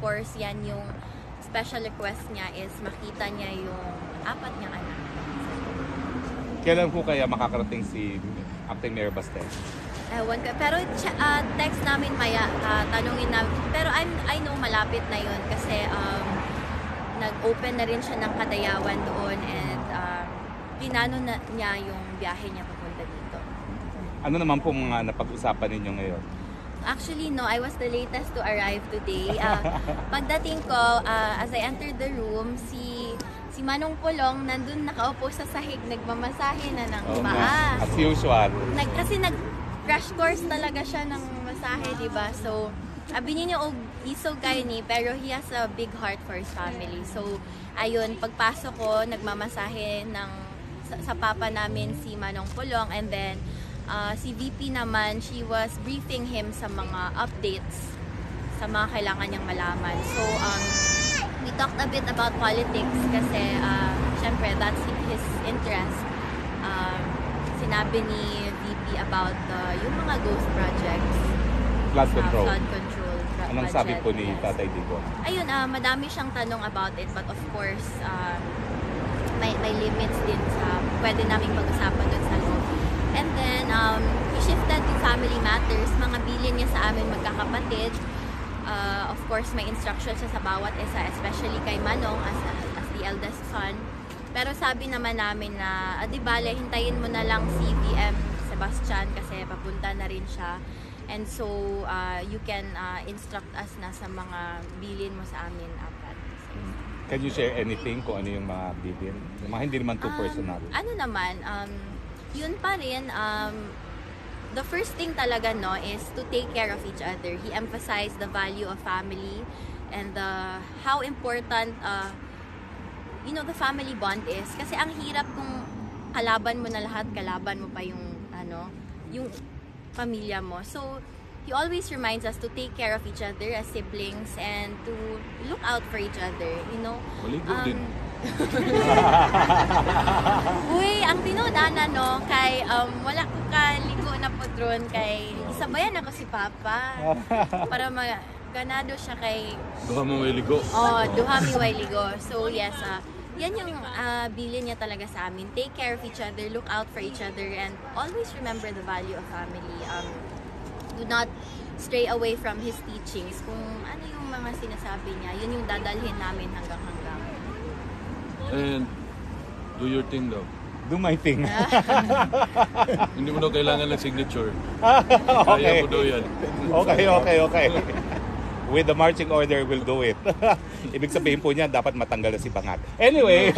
course, yan yung special request niya is makita niya yung 4 niyang anak. Kailan po kaya makakarating si Acting Mayor Baste? Ewan ko. Pero text namin maya, tanungin namin. Pero I know malapit na yun kasi nag-open na rin siya ng Kadayawan doon and pinano na niya yung biyahe niya papunta dito. Ano naman po mga napag-usapan ninyo ngayon? Actually, no. I was the latest to arrive today. Pagdating ko, as I entered the room, si Manong Pulong nandun nakaupo sa sahig, nagmamasahe na ng paa. As usual. Kasi crash course talaga siya ng masahe, di ba? So, sabi niya isog kayo ni, pero he has a big heart for his family. So, ayun, pagpasok ko, nagmamasahe sa papa namin si Manong Pulong, and then si VP naman, she was briefing him sa mga updates sa mga kailangan niyang malaman. So, we talked a bit about politics kasi syempre that's his interest. Sinabi ni VP about yung mga ghost projects. Flood control. Flood control. Anong sabi po ni Tatay Digong? Ayun, madami siyang tanong about it, but of course, may limits din sa pwede naming pag-usapan dun sa loob. And then, he shifted to family matters. Mga bilin niya sa amin magkakapatid. Of course, may instructions siya sa bawat isa, especially kay Manong as the eldest son. Pero sabi naman namin na, di bale, hintayin mo na lang si VM Sebastian kasi papunta na rin siya. And so, you can instruct us na sa mga bilin mo sa amin apat. Can you share anything kung ano yung mga bilin? Yung mga hindi naman too personal. Ano naman, yun pa rin, the first thing talaga no is to take care of each other. He emphasized the value of family and how important the family bond is. Kasi ang hirap kung kalaban mo na lahat, kalaban mo pa yung pamilya mo. So he always reminds us to take care of each other as siblings and to look out for each other, Maligo din. Uy, ang tinudana no kay wala ko kaligo na po dron kay isabayan ako si Papa para ganado siya kay Duha mo may ligo. Duha mi way ligo. So yes, yan yung bilin niya talaga sa amin. Take care of each other, look out for each other, and always remember the value of family. Do not stray away from his teachings. Kung ano yung mga sinasabi niya, yun yung dadalhin namin hanggang. And do your thing daw. Do my thing. Hindi mo daw kailangan ng signature. Okay. Kaya mo daw yan. Okay. With the marching order, we'll do it. Ibig sabihin po niya, dapat matanggal na si Bangat. Anyway.